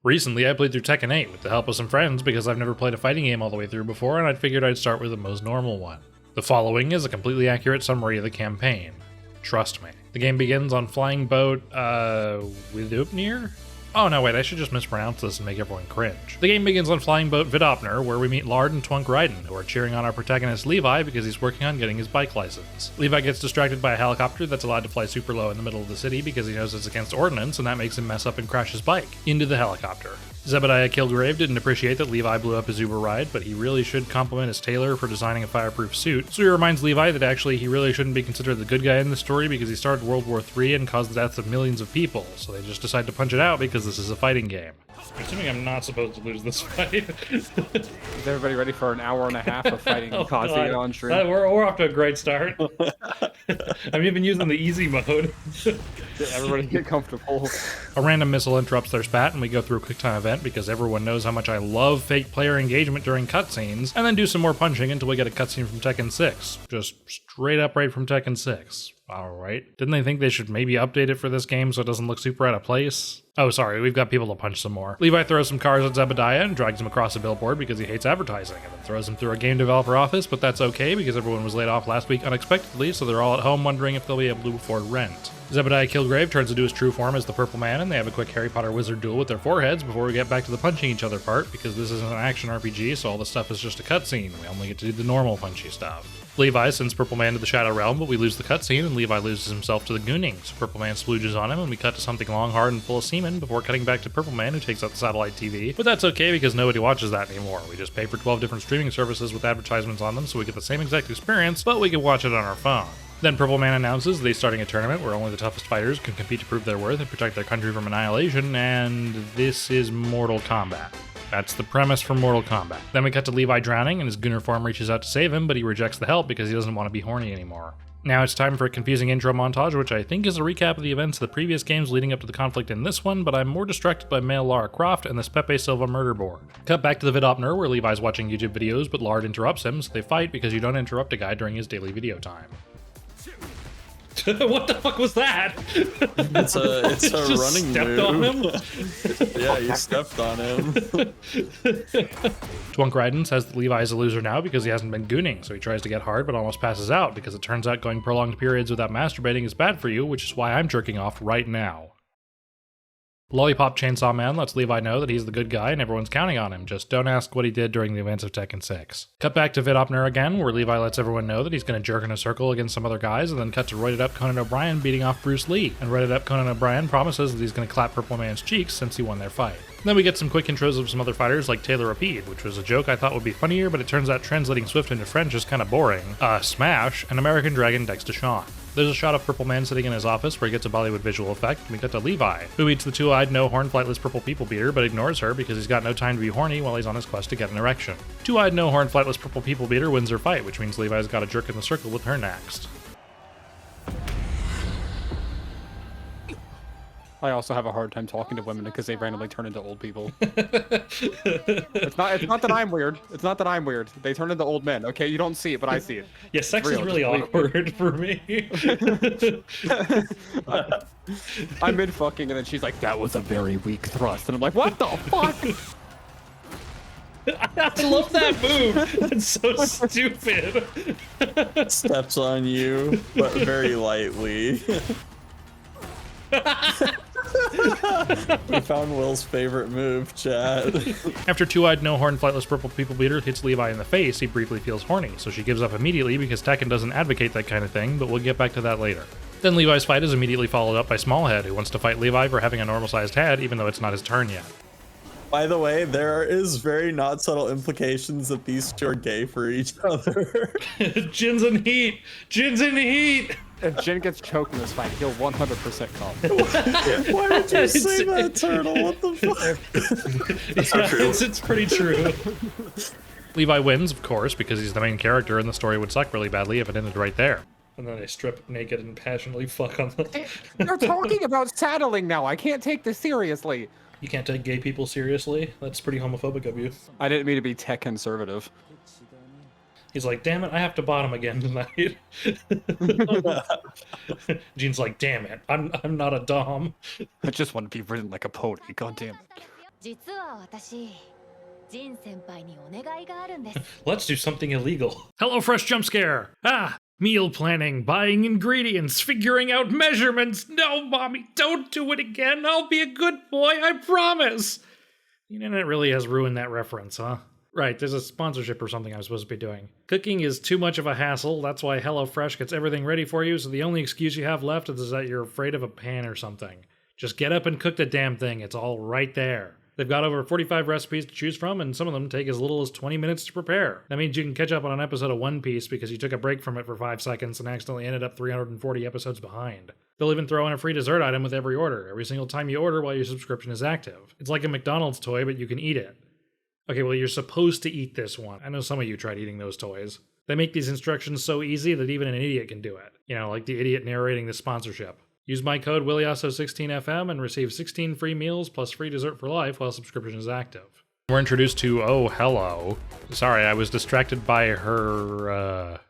Recently, I played through Tekken 8 with the help of some friends because I've never played a fighting game all the way through before, and I figured I'd start with the most normal one. The following is a completely accurate summary of the campaign. Trust me. The game begins on flying boat, Vidupnir? Oh no, wait, I should just mispronounce this and make everyone cringe. The game begins on flying boat Vidopner, where we meet Lard and Twunk Raiden, who are cheering on our protagonist Levi because he's working on getting his bike license. Levi gets distracted by a helicopter that's allowed to fly super low in the middle of the city because he knows it's against ordnance, and that makes him mess up and crash his bike into the helicopter. Zebediah Kilgrave didn't appreciate that Levi blew up his Uber ride, but he really should compliment his tailor for designing a fireproof suit, so he reminds Levi that actually he really shouldn't be considered the good guy in the story because he started World War III and caused the deaths of millions of people, so they just decide to punch it out because this is a fighting game. I'm assuming I'm not supposed to lose this fight. Is everybody ready for an hour and a half of fighting Kazuya on stream? We're off to a great start. I'm even using the easy mode. Everybody get comfortable. A random missile interrupts their spat, and we go through a quick time event because everyone knows how much I love fake player engagement during cutscenes, and then do some more punching until we get a cutscene from Tekken 6. Just straight up right from Tekken 6. Alright. Didn't they think they should maybe update it for this game so it doesn't look super out of place? Oh, sorry, we've got people to punch some more. Levi throws some cars at Zebediah and drags him across a billboard because he hates advertising, and then throws him through a game developer office, but that's okay because everyone was laid off last week unexpectedly, so they're all at home wondering if they'll be able to afford rent. Zebediah Kilgrave turns into his true form as the Purple Man, and they have a quick Harry Potter wizard duel with their foreheads before we get back to the punching each other part, because this isn't an action RPG, so all the stuff is just a cutscene. We only get to do the normal punchy stuff. Levi sends Purple Man to the Shadow Realm, but we lose the cutscene, and Levi loses himself to the Goonings. Purple Man splooges on him, and we cut to something long, hard, and full of semen before cutting back to Purple Man, who takes out the satellite TV. But that's okay because nobody watches that anymore. We just pay for 12 different streaming services with advertisements on them, so we get the same exact experience, but we can watch it on our phone. Then Purple Man announces that he's starting a tournament where only the toughest fighters can compete to prove their worth and protect their country from annihilation, and this is Mortal Kombat. That's the premise for Mortal Kombat. Then we cut to Levi drowning, and his Gooner form reaches out to save him, but he rejects the help because he doesn't want to be horny anymore. Now it's time for a confusing intro montage, which I think is a recap of the events of the previous games leading up to the conflict in this one, but I'm more distracted by male Lara Croft and this Pepe Silva murder board. Cut back to the Vidopner, where Levi's watching YouTube videos, but Lard interrupts him, so they fight because you don't interrupt a guy during his daily video time. What the fuck was that? It's a running stepped move. On him? Yeah, you stepped on him. Twunk Raiden says that Levi is a loser now because he hasn't been gooning, so he tries to get hard but almost passes out because it turns out going prolonged periods without masturbating is bad for you, which is why I'm jerking off right now. Lollipop Chainsaw Man lets Levi know that he's the good guy and everyone's counting on him, just don't ask what he did during the events of Tekken 6. Cut back to Vidopner again, where Levi lets everyone know that he's going to jerk in a circle against some other guys, and then cut to roided up Conan O'Brien beating off Bruce Lee, and roided up Conan O'Brien promises that he's going to clap Purple Man's cheeks since he won their fight. Then we get some quick intros of some other fighters like Taylor Rapide, which was a joke I thought would be funnier, but it turns out translating Swift into French is kind of boring. Smash, and American Dragon Dex Deshawn. There's a shot of Purple Man sitting in his office where he gets a Bollywood visual effect, and we cut to Levi, who eats the two-eyed, no-horn, flightless purple people beater, but ignores her because he's got no time to be horny while he's on his quest to get an erection. Two-eyed, no-horn, flightless purple people beater wins her fight, which means Levi's got to jerk in the circle with her next. I also have a hard time talking to women because they randomly turn into old people. It's not that I'm weird. It's not that I'm weird. They turn into old men. Okay, you don't see it, but I see it. Yeah, sex is really awkward for me. I'm mid fucking, and then she's like, "That was a very weak thrust," and I'm like, "What the fuck?" I love that move. That's so stupid. Steps on you, but very lightly. We found Will's favorite move, chat. After two-eyed, no-horn, flightless purple people beater hits Levi in the face, he briefly feels horny, so she gives up immediately because Tekken doesn't advocate that kind of thing, but we'll get back to that later. Then Levi's fight is immediately followed up by Smallhead, who wants to fight Levi for having a normal-sized head, even though it's not his turn yet. By the way, there is very not subtle implications that these two are gay for each other. Jin's in heat! Jin's in heat! If Jin gets choked in this fight, he'll 100% come. Why would you say that, Turtle? What the fuck? That's so true. It's pretty true. Levi wins, of course, because he's the main character and the story would suck really badly if it ended right there. And then they strip naked and passionately fuck on the... They're talking about saddling now. I can't take this seriously. You can't take gay people seriously? That's pretty homophobic of you. I didn't mean to be tech conservative. He's like, damn it, I have to bottom again tonight. Gene's like, damn it, I'm not a dom. I just want to be ridden like a pony, god damn it. 実は私、ジン先輩にお願いがあるんです。 Let's do something illegal. HelloFresh jump scare. Meal planning, buying ingredients, figuring out measurements. No, mommy, don't do it again. I'll be a good boy, I promise. The internet really has ruined that reference, huh? Right, there's a sponsorship or something I'm supposed to be doing. Cooking is too much of a hassle. That's why HelloFresh gets everything ready for you, so the only excuse you have left is that you're afraid of a pan or something. Just get up and cook the damn thing. It's all right there. They've got over 45 recipes to choose from, and some of them take as little as 20 minutes to prepare. That means you can catch up on an episode of One Piece because you took a break from it for 5 seconds and accidentally ended up 340 episodes behind. They'll even throw in a free dessert item with every order, every single time you order while your subscription is active. It's like a McDonald's toy, but you can eat it. Okay, well, you're supposed to eat this one. I know some of you tried eating those toys. They make these instructions so easy that even an idiot can do it. You know, like the idiot narrating the sponsorship. Use my code WillyAsso16FM and receive 16 free meals plus free dessert for life while subscription is active. We're introduced to Oh Hello. Sorry, I was distracted by her,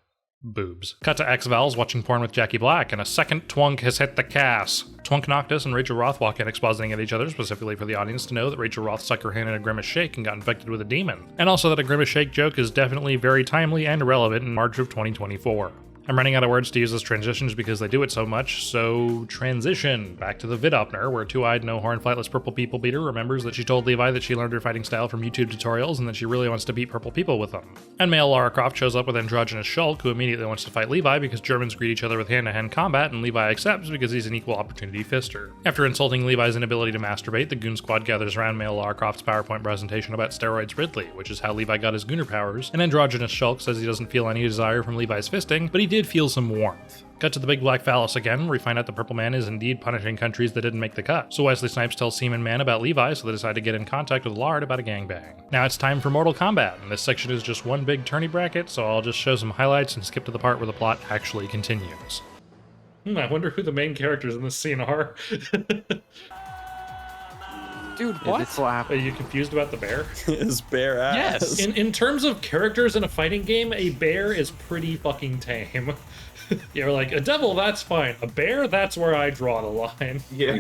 boobs. Cut to X-Val's watching porn with Jackie Black, and a second twunk has hit the cast. Twunk Noctis and Rachel Roth walk in expositing at each other, specifically for the audience to know that Rachel Roth stuck her hand in a Grimace Shake and got infected with a demon. And also that a Grimace Shake joke is definitely very timely and relevant in March of 2024. I'm running out of words to use as transitions because they do it so much, so transition back to the vid opener, where two-eyed, no-horn, flightless purple people beater remembers that she told Levi that she learned her fighting style from YouTube tutorials and that she really wants to beat purple people with them. And male Lara Croft shows up with androgynous Shulk, who immediately wants to fight Levi because Germans greet each other with hand-to-hand combat, and Levi accepts because he's an equal opportunity fister. After insulting Levi's inability to masturbate, the Goon Squad gathers around male Lara Croft's PowerPoint presentation about steroids Ridley, which is how Levi got his Gooner powers, and androgynous Shulk says he doesn't feel any desire from Levi's fisting, but he did feel some warmth. Cut to the big black phallus again, where we find out the Purple Man is indeed punishing countries that didn't make the cut. So Wesley Snipes tells Seaman Man about Levi, so they decide to get in contact with Lard about a gangbang. Now it's time for Mortal Kombat, and this section is just one big tourney bracket, so I'll just show some highlights and skip to the part where the plot actually continues. I wonder who the main characters in this scene are. Dude, what? Are you confused about the bear? His bare ass. Yes. In terms of characters in a fighting game, a bear is pretty fucking tame. You're like, a devil, that's fine. A bear, that's where I draw the line. Yeah.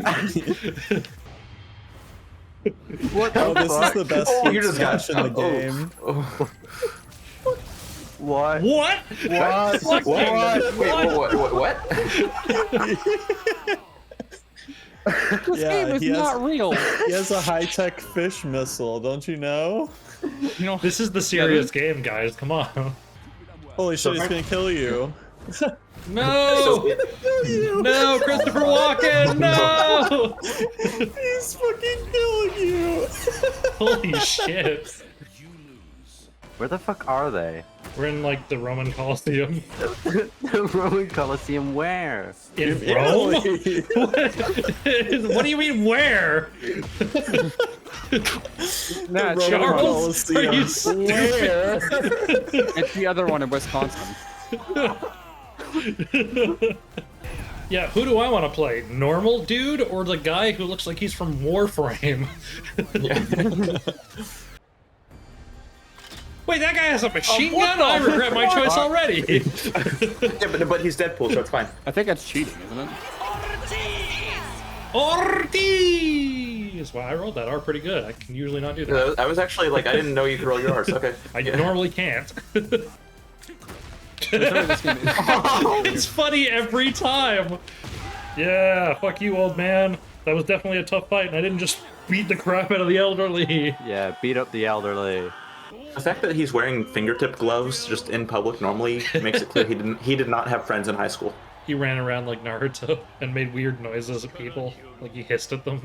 What the this fuck? Is the best you just got in the game. What? What? What? What? This game is not real. He has a high-tech fish missile, don't you know? You know, this is the serious game, guys. Come on. Holy shit, he's gonna kill you. No! No, Christopher Walken! No! He's fucking killing you! Holy shit. Where the fuck are they? We're in, like, the Roman Colosseum. The Roman Colosseum where? In Rome? What do you mean, where? Nah, Charles, are you where? It's the other one in Wisconsin. Yeah, who do I want to play? Normal dude or the guy who looks like he's from Warframe? Wait, that guy has a machine gun? I regret my choice already. Yeah, but he's Deadpool, so it's fine. I think that's cheating, isn't it? Ortiz! Wow, I rolled that R pretty good. I can usually not do that. I was actually like, I didn't know you could roll your R's. Okay. I normally can't. It's funny every time. Yeah, fuck you, old man. That was definitely a tough fight, and I didn't just beat the crap out of the elderly. Yeah, beat up the elderly. The fact that he's wearing fingertip gloves just in public normally makes it clear he did not have friends in high school. He ran around like Naruto and made weird noises at people, like he hissed at them.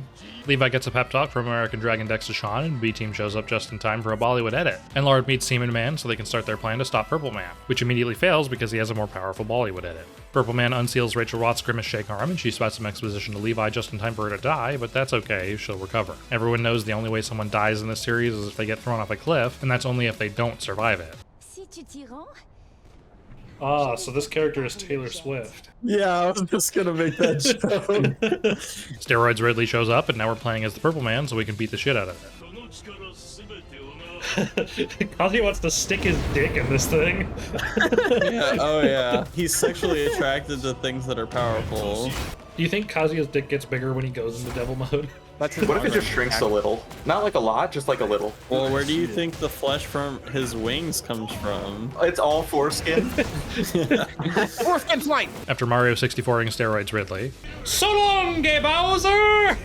Levi gets a pep talk from American Dragon Dex Deshawn, and B-Team shows up just in time for a Bollywood edit. And Lard meets Seaman Man so they can start their plan to stop Purple Man, which immediately fails because he has a more powerful Bollywood edit. Purple Man unseals Rachel Roth's Grimace Shake arm, and she spouts some exposition to Levi just in time for her to die, but that's okay, she'll recover. Everyone knows the only way someone dies in this series is if they get thrown off a cliff, and that's only if they don't survive it. Ah, so this character is Taylor Swift. Yeah, I was just gonna make that joke. Steroids Ridley shows up, and now we're playing as the Purple Man so we can beat the shit out of it. Kazi wants to stick his dick in this thing. Yeah, oh yeah. He's sexually attracted to things that are powerful. Do you think Kazuya's dick gets bigger when he goes into devil mode? That's his What if it armor. just shrinks a little? Not like a lot, just like a little. Well, where do you think the flesh from his wings comes from? It's all foreskin. Foreskin flight! After Mario 64ing steroids Ridley. So long, Gay Bowser!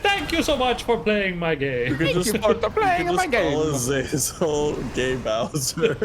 Thank you so much for playing my game. Thank you for the playing of my game. Zazel Gay Bowser.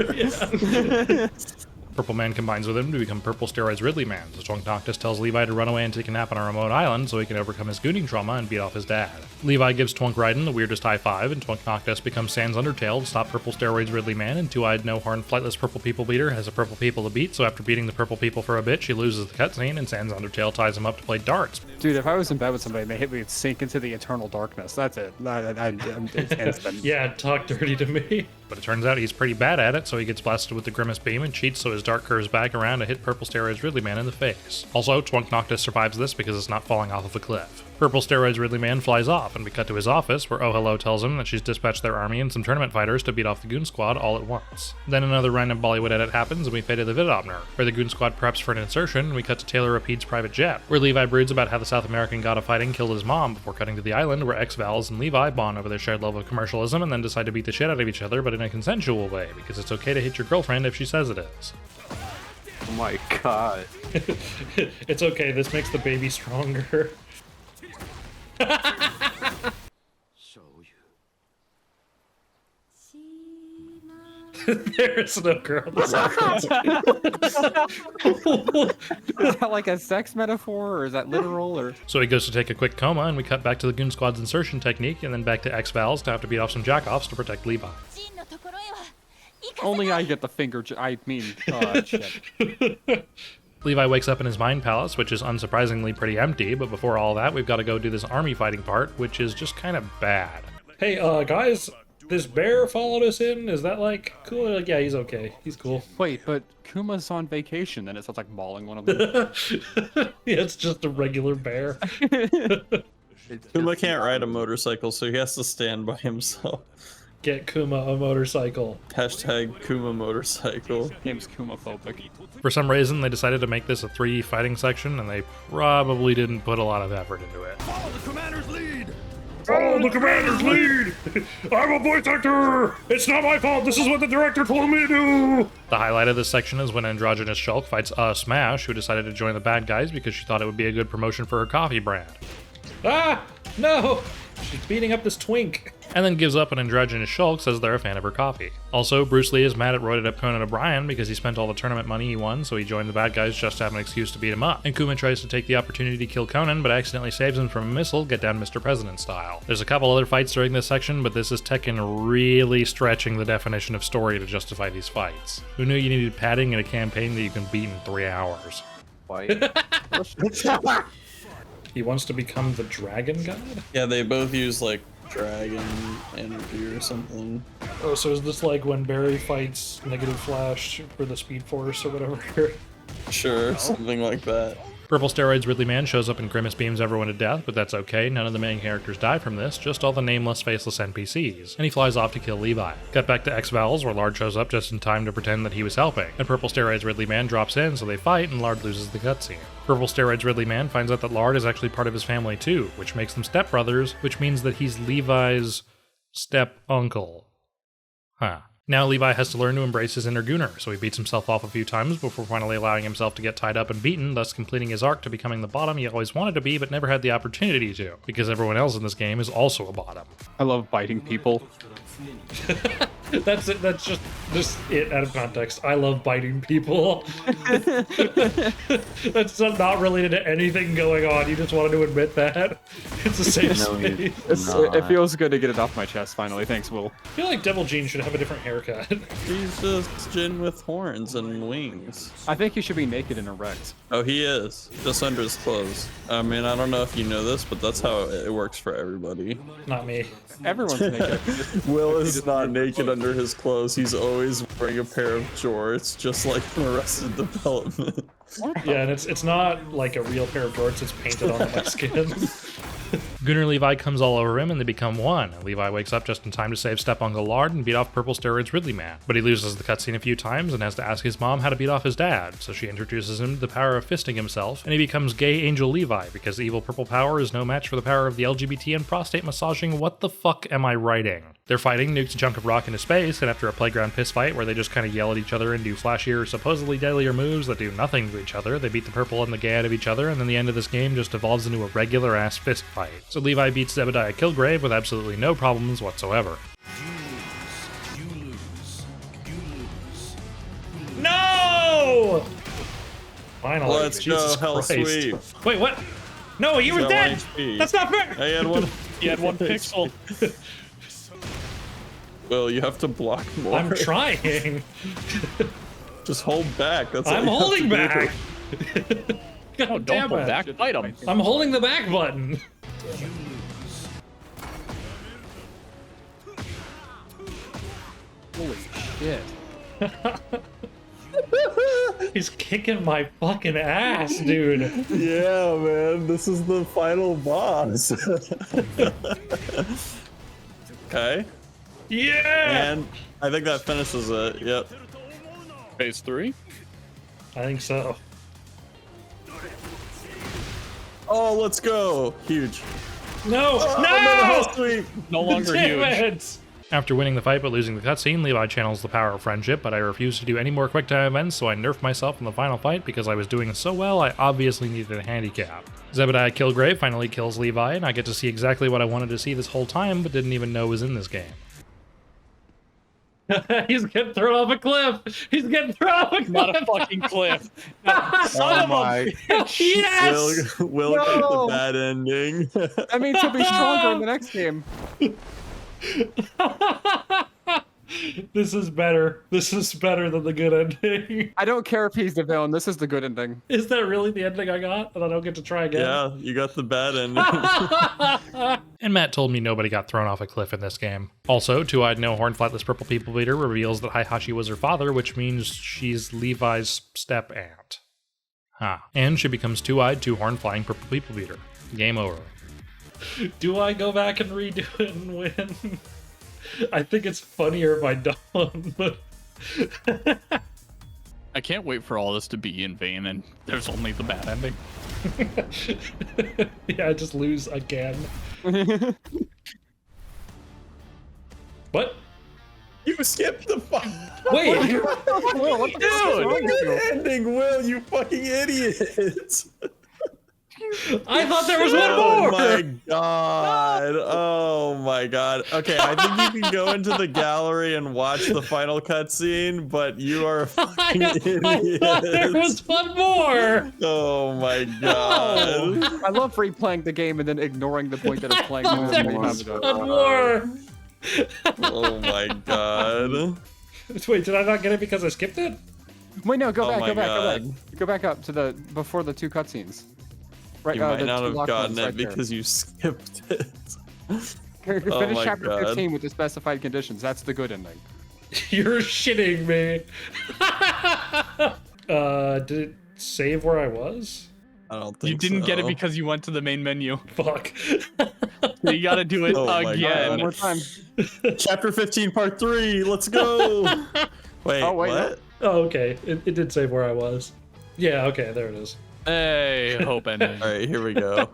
Purple Man combines with him to become Purple Steroids Ridley Man, so Twunk Noctis tells Levi to run away and take a nap on a remote island so he can overcome his gooning trauma and beat off his dad. Levi gives Twunk Raiden the weirdest high five, and Twunk Noctis becomes Sans Undertale to stop Purple Steroids Ridley Man, and Two-Eyed No-Horn Flightless Purple People Beater has a Purple People to beat, so after beating the Purple People for a bit, she loses the cutscene, and Sans Undertale ties him up to play darts. Dude, if I was in bed with somebody and they hit me, it'd sink into the eternal darkness. That's it. It's been... Yeah, talk dirty to me. But it turns out he's pretty bad at it, so he gets blasted with the Grimace Beam and cheats so his dart curves back around to hit Purple Steroids Ridley Man in the face. Also, Twunk Noctis survives this because it's not falling off of a cliff. Purple Steroids Ridley Man flies off, and we cut to his office, where Oh Hello tells him that she's dispatched their army and some tournament fighters to beat off the Goon Squad all at once. Then another random Bollywood edit happens, and we fade to the vidopner, where the Goon Squad preps for an insertion, and we cut to Taylor Rapide's private jet, where Levi broods about how the South American god of fighting killed his mom before cutting to the island, where X-Vals and Levi bond over their shared love of commercialism and then decide to beat the shit out of each other, but in a consensual way, because it's okay to hit your girlfriend if she says it is. Oh my god. It's okay, this makes the baby stronger. There's no girl. Is that like a sex metaphor, or is that literal, or? So he goes to take a quick coma, and we cut back to the Goon Squad's insertion technique, and then back to X-Vals to have to beat off some jackoffs to protect Levi. ジンのところへは行かせ Only I get the finger. Shit. Levi wakes up in his mind palace, which is unsurprisingly pretty empty, but before all that, we've got to go do this army fighting part, which is just kind of bad. Hey, guys, this bear followed us in. Is that, like, cool? Like, yeah, he's okay. He's cool. Wait, but Kuma's on vacation, then it sounds like mauling one of them. Yeah, it's just a regular bear. Kuma can't ride a motorcycle, so he has to stand by himself. Get Kuma a motorcycle. Hashtag Kuma motorcycle. Game's Kuma-phobic. For some reason, they decided to make this a 3 fighting section, and they probably didn't put a lot of effort into it. Follow the commander's lead! Follow the commander's lead! I'm a voice actor! It's not my fault, this is what the director told me to do! The highlight of this section is when androgynous Shulk fights Smash, who decided to join the bad guys because she thought it would be a good promotion for her coffee brand. Ah! No! She's beating up this twink. And then gives up, and androgynous Shulk says they're a fan of her coffee. Also, Bruce Lee is mad at roided up Conan O'Brien because he spent all the tournament money he won, so he joined the bad guys just to have an excuse to beat him up. And Kuma tries to take the opportunity to kill Conan, but accidentally saves him from a missile, get down Mr. President style. There's a couple other fights during this section, but this is Tekken really stretching the definition of story to justify these fights. Who knew you needed padding in a campaign that you can beat in 3 hours? Why? He wants to become the dragon god? Yeah, they both use like dragon energy or something. Oh, so is this like when Barry fights Negative Flash for the Speed Force or whatever? Sure, something like that. Purple Steroids Ridley Man shows up and Grimace beams everyone to death, but that's okay, none of the main characters die from this, just all the nameless, faceless NPCs, and he flies off to kill Levi. Cut back to X-Vals, where Lard shows up just in time to pretend that he was helping, and Purple Steroids Ridley Man drops in, so they fight, and Lard loses the cutscene. Purple Steroids Ridley Man finds out that Lard is actually part of his family too, which makes them stepbrothers, which means that he's Levi's step-uncle. Huh. Now Levi has to learn to embrace his inner gooner, so he beats himself off a few times before finally allowing himself to get tied up and beaten, thus completing his arc to becoming the bottom he always wanted to be but never had the opportunity to, because everyone else in this game is also a bottom. I love biting people. That's it. That's just it out of context. I love biting people. That's not related to anything going on. You just wanted to admit that. It's a safe space. It feels good to get it off my chest finally. Thanks, Will. I feel like Devil Jean should have a different haircut. He's just Jin with horns and wings. I think he should be naked and erect. Oh, he is. Just under his clothes. I mean, I don't know if you know this, but that's how it works for everybody. Not me. Everyone's naked. Will is not naked under his clothes. He's always wearing a pair of jorts, just like in Arrested Development. Yeah, and it's not like a real pair of jorts. It's painted on my skin. Gunner Levi comes all over him and they become one. Levi wakes up just in time to save Step-Uncle Lard and beat off Purple Steroids Ridley Man. But he loses the cutscene a few times and has to ask his mom how to beat off his dad, so she introduces him to the power of fisting himself, and he becomes Gay Angel Levi because the evil purple power is no match for the power of the LGBT and prostate massaging. What the fuck am I writing? They're fighting, nukes a chunk of rock into space, and after a playground piss fight where they just kind of yell at each other and do flashier, supposedly deadlier moves that do nothing to each other, they beat the purple and the gay out of each other, and then the end of this game just evolves into a regular ass fist fight. So Levi beats Zebediah Kilgrave with absolutely no problems whatsoever. No! Finally. Let's Jesus go, Hell Christ. Sweep. Wait, what? No, you were got dead! 1 HP. That's not fair! I had one. You had 1 pixel. Will, you have to block more. I'm trying. Just hold back. That's I'm all you have holding to do. back. God Don't damn pull it. back. Fight him. I'm holding the back button. Holy shit. He's kicking my fucking ass, dude. Yeah, man. This is the final boss. Okay. Yeah! And I think that finishes it. Yep. Phase 3. I think so. Oh, let's go. Huge. No! Oh, another Hell No! Sweep. No longer Damn huge. it! After winning the fight but losing the cutscene, Levi channels the power of friendship, but I refused to do any more quicktime events, so I nerfed myself in the final fight because I was doing so well I obviously needed a handicap. Zebediah Kilgrave finally kills Levi, and I get to see exactly what I wanted to see this whole time but didn't even know was in this game. He's getting thrown off a cliff! He's getting thrown off a cliff! Not a fucking cliff. Oh my. Yes! Will No. get the bad ending. That means he'll be stronger in the next game. This is better. This is better than the good ending. I don't care if he's the villain. This is the good ending. Is that really the ending I got? And I don't get to try again? Yeah, you got the bad ending. And Matt told me nobody got thrown off a cliff in this game. Also, Two-Eyed No Horn Flightless Purple People Beater reveals that Heihachi was her father, which means she's Levi's step-aunt. Huh. And she becomes Two-Eyed Two-Horn Flying Purple People Beater. Game over. Do I go back and redo it and win? I think it's funnier if I don't, but... I can't wait for all this to be in vain and there's only the bad ending. Yeah, I just lose again. What? You skipped the fuck. Wait! Will, what the fuck is wrong with you? Good ending, Will, you fucking idiot. I thought there was one Oh more! my god. Oh my god. Okay, I think you can go into the gallery and watch the final cutscene, but you are a fucking idiot. I thought there was one more! Oh my god. I love replaying the game and then ignoring the point that it's playing. There was one more! Oh my god. Wait, did I not get it because I skipped it? Wait, no, go Oh back, my go back, go God. back. Go back up to the before the 2 cutscenes. Right, You might the not two have locked gotten ones it right there. because you skipped it. Finish Oh my chapter God. 15 with the specified conditions. That's the good ending. You're shitting me. Did it save where I was? I don't think You didn't get it so. because you went to the main menu. Fuck. You gotta do it Oh my One again. more time. Chapter 15, part 3. Let's go. Wait, Oh, wait, what? Oh, okay. It did save where I was. Yeah, okay, there it is. Hey, hope ending. All right, here we go.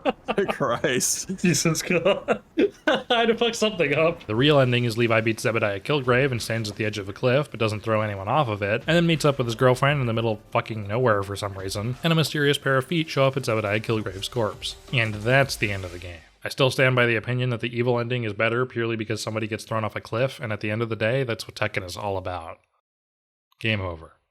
Christ. Jesus God. I had to fuck something up. The real ending is Levi beats Zebediah Kilgrave and stands at the edge of a cliff, but doesn't throw anyone off of it, and then meets up with his girlfriend in the middle of fucking nowhere for some reason, and a mysterious pair of feet show up at Zebediah Kilgrave's corpse. And that's the end of the game. I still stand by the opinion that the evil ending is better purely because somebody gets thrown off a cliff, and at the end of the day, that's what Tekken is all about. Game over.